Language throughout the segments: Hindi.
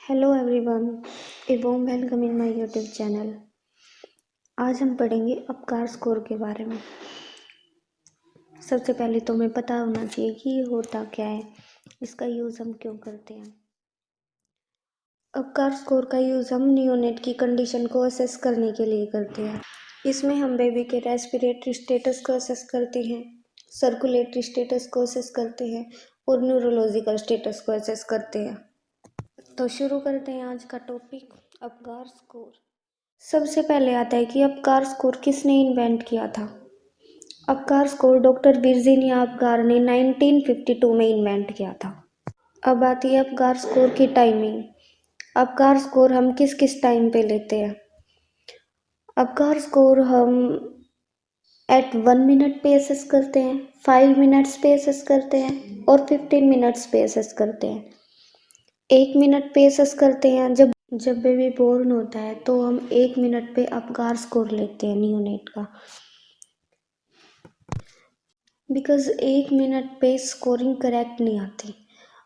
Hello everyone, a warm welcome in my YouTube channel. आज हम पढ़ेंगे अपकार स्कोर के बारे में। सबसे पहले तो हमें पता होना चाहिए कि ये होता क्या है, इसका यूज़ हम क्यों करते हैं। अपकार स्कोर का यूज़ हम नियोनेट की कंडीशन को असेस करने के लिए करते हैं। इसमें हम बेबी के रेस्पिरेटरी स्टेटस को असेस करते हैं, सर्कुलेटरी स्टेटस को असेस करते हैं और न्यूरोलॉजिकल स्टेटस को असेस करते हैं। तो शुरू करते हैं आज का टॉपिक, अपकार स्कोर। सबसे पहले आता है कि अपकार स्कोर किसने इन्वेंट किया था। अपकार स्कोर डॉक्टर वर्जीनिया अपकार ने 1952 में इन्वेंट किया था। अब आती है अपकार स्कोर की टाइमिंग। अपकार स्कोर हम किस किस टाइम पे लेते हैं। अपकार स्कोर हम एट 1 मिनट पे असेस करते हैं, 5 मिनट्स पे असेस करते हैं और 15 मिनट्स पे असेस करते हैं। 1 मिनट पे असेस करते हैं जब बेबी बोर्न होता है तो हम 1 मिनट पे अपकार स्कोर लेते हैं नियोनेट का, बिकॉज 1 मिनट पे स्कोरिंग करेक्ट नहीं आती।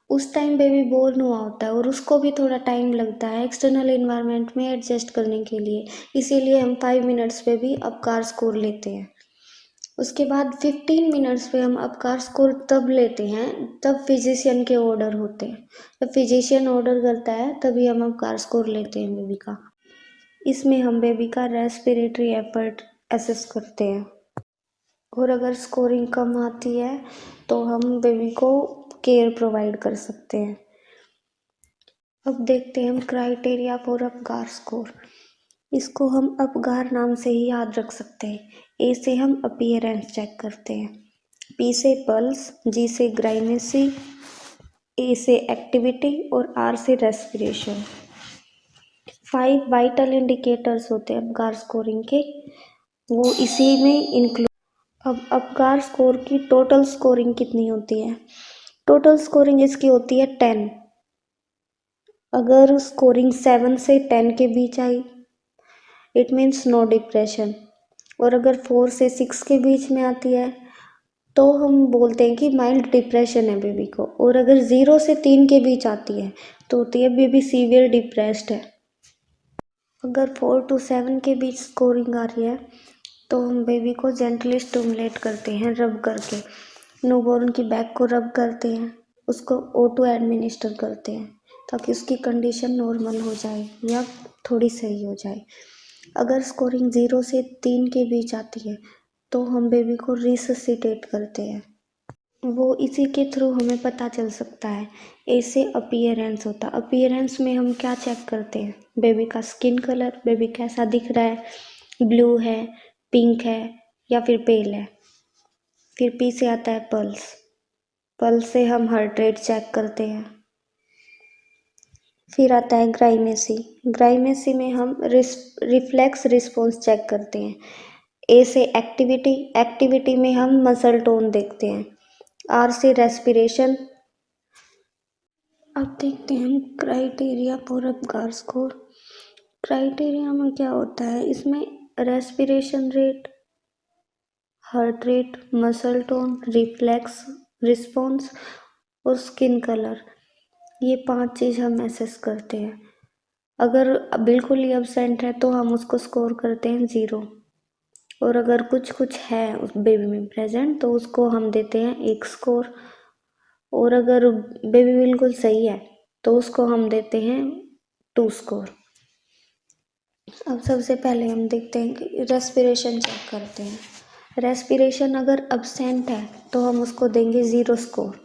उस टाइम बेबी बोर्न हुआ होता है और उसको भी थोड़ा टाइम लगता है एक्सटर्नल इन्वायरमेंट में एडजस्ट करने के लिए, इसीलिए हम 5 मिनट्स पे भी अपकार स्कोर लेते हैं। उसके बाद 15 मिनट्स पे हम अपकार स्कोर तब लेते हैं तब फिजिशियन के ऑर्डर होते हैं। जब फिजिशियन ऑर्डर करता है तभी हम अपकार स्कोर लेते हैं बेबी का। इसमें हम बेबी का रेस्पिरेटरी एफर्ट असेस करते हैं और अगर स्कोरिंग कम आती है तो हम बेबी को केयर प्रोवाइड कर सकते हैं। अब देखते हैं हम क्राइटेरिया फॉर अपकार स्कोर। इसको हम अपगार नाम से ही याद रख सकते हैं। ए से हम अपीयरेंस चेक करते हैं, पी से पल्स, जी से ग्राइमेसी, ए से एक्टिविटी और आर से रेस्पिरेशन। 5 वाइटल इंडिकेटर्स होते हैं अपगार स्कोरिंग के, वो इसी में इंक्लूड। अब अपगार स्कोर की टोटल स्कोरिंग कितनी होती है। टोटल स्कोरिंग इसकी होती है 10। अगर स्कोरिंग 7 से 10 के बीच आई इट मीन्स नो डिप्रेशन, और अगर 4 से 6 के बीच में आती है तो हम बोलते हैं कि माइल्ड डिप्रेशन है बेबी को, और अगर 0 से 3 के बीच आती है तो होती है बेबी सीवियर डिप्रेस्ड है। अगर 4 to 7 के बीच स्कोरिंग आ रही है तो हम बेबी को जेंटली स्टिमुलेट करते हैं रब करके, न्यूबॉर्न की बैक को रब करते हैं, उसको O2 एडमिनिस्टर करते हैं ताकि उसकी कंडीशन नॉर्मल हो जाए या थोड़ी सही हो जाए। अगर स्कोरिंग 0 से 3 के बीच आती है तो हम बेबी को रिससिटेट करते हैं। वो इसी के थ्रू हमें पता चल सकता है। ए से अपीयरेंस होता है। अपीयरेंस में हम क्या चेक करते हैं, बेबी का स्किन कलर, बेबी कैसा दिख रहा है, ब्लू है, पिंक है या फिर पेल है। फिर पी से आता है पल्स। पल्स से हम हार्ट रेट चेक करते हैं। फिर आता है ग्राइमेसी। ग्राइमेसी में हम रिफ्लेक्स रिस्पॉन्स चेक करते हैं। ए से एक्टिविटी, एक्टिविटी में हम मसल टोन देखते हैं। आर से रेस्पिरेशन। अब देखते हैं हम criteria for Apgar score. Criteria में क्या होता है, इसमें respiration rate, heart rate, muscle tone, reflex response और स्किन कलर, ये 5 चीज़ हम एसेस करते हैं। अगर बिल्कुल ही अब्सेंट है तो हम उसको स्कोर करते हैं 0, और अगर कुछ कुछ है उस बेबी में प्रेजेंट तो उसको हम देते हैं 1 स्कोर, और अगर बेबी बिल्कुल सही है तो उसको हम देते हैं 2 स्कोर। अब सबसे पहले हम देखते हैं कि रेस्पिरेशन चेक करते हैं। रेस्पिरेशन अगर अब्सेंट है तो हम उसको देंगे 0 स्कोर,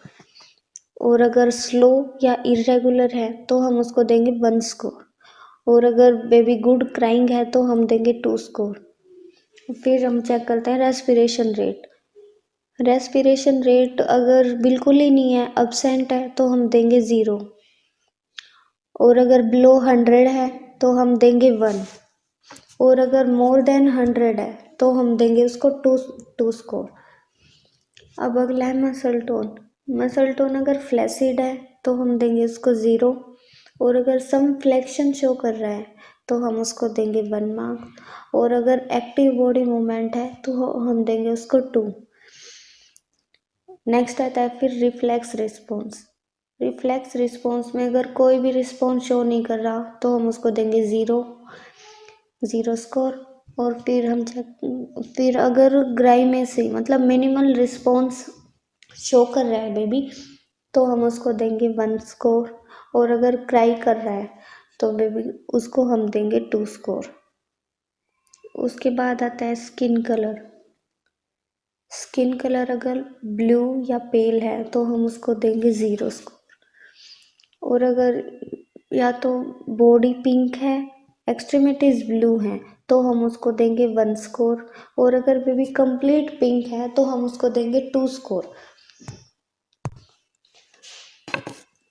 और अगर स्लो या इरेगुलर है तो हम उसको देंगे 1 स्कोर, और अगर बेबी गुड क्राइंग है तो हम देंगे 2 स्कोर। फिर हम चेक करते हैं रेस्पिरेशन रेट। रेस्पिरेशन रेट अगर बिल्कुल ही नहीं है, अब्सेंट है, तो हम देंगे 0, और अगर बिलो 100 है तो हम देंगे 1, और अगर मोर देन 100 है तो हम देंगे उसको 2 स्कोर। अब अगला है मसल टोन। मसल टोन अगर फ्लैसिड है तो हम देंगे उसको 0, और अगर सम फ्लेक्शन शो कर रहा है तो हम उसको देंगे 1 मार्क, और अगर एक्टिव बॉडी मूवमेंट है तो हम देंगे उसको 2। नेक्स्ट आता है फिर रिफ्लेक्स रिस्पॉन्स। रिफ्लेक्स रिस्पॉन्स में अगर कोई भी रिस्पॉन्स शो नहीं कर रहा तो हम उसको देंगे ज़ीरो स्कोर। और फिर अगर ग्राइमेसी मतलब मिनिमल रिस्पॉन्स शो कर रहा है बेबी तो हम उसको देंगे 1 स्कोर। और अगर क्राई कर रहा है तो बेबी उसको हम देंगे 2 स्कोर। उसके बाद आता है स्किन कलर। स्किन कलर अगर ब्लू या पेल है तो हम उसको देंगे 0 स्कोर। और अगर या तो बॉडी पिंक है, एक्सट्रीमिटीज ब्लू हैं तो हम उसको देंगे 1 स्कोर। और अगर बेबी कंप्लीट पिंक है तो हम उसको देंगे 2 स्कोर।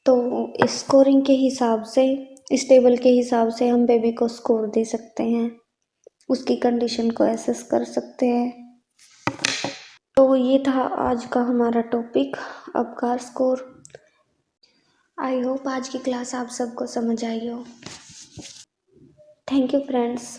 तो इस स्कोरिंग के हिसाब से, इस टेबल के हिसाब से हम बेबी को स्कोर दे सकते हैं, उसकी कंडीशन को एसेस कर सकते हैं। तो ये था आज का हमारा टॉपिक अपकार स्कोर। आई होप आज की क्लास आप सबको समझ आई हो। Thank you friends.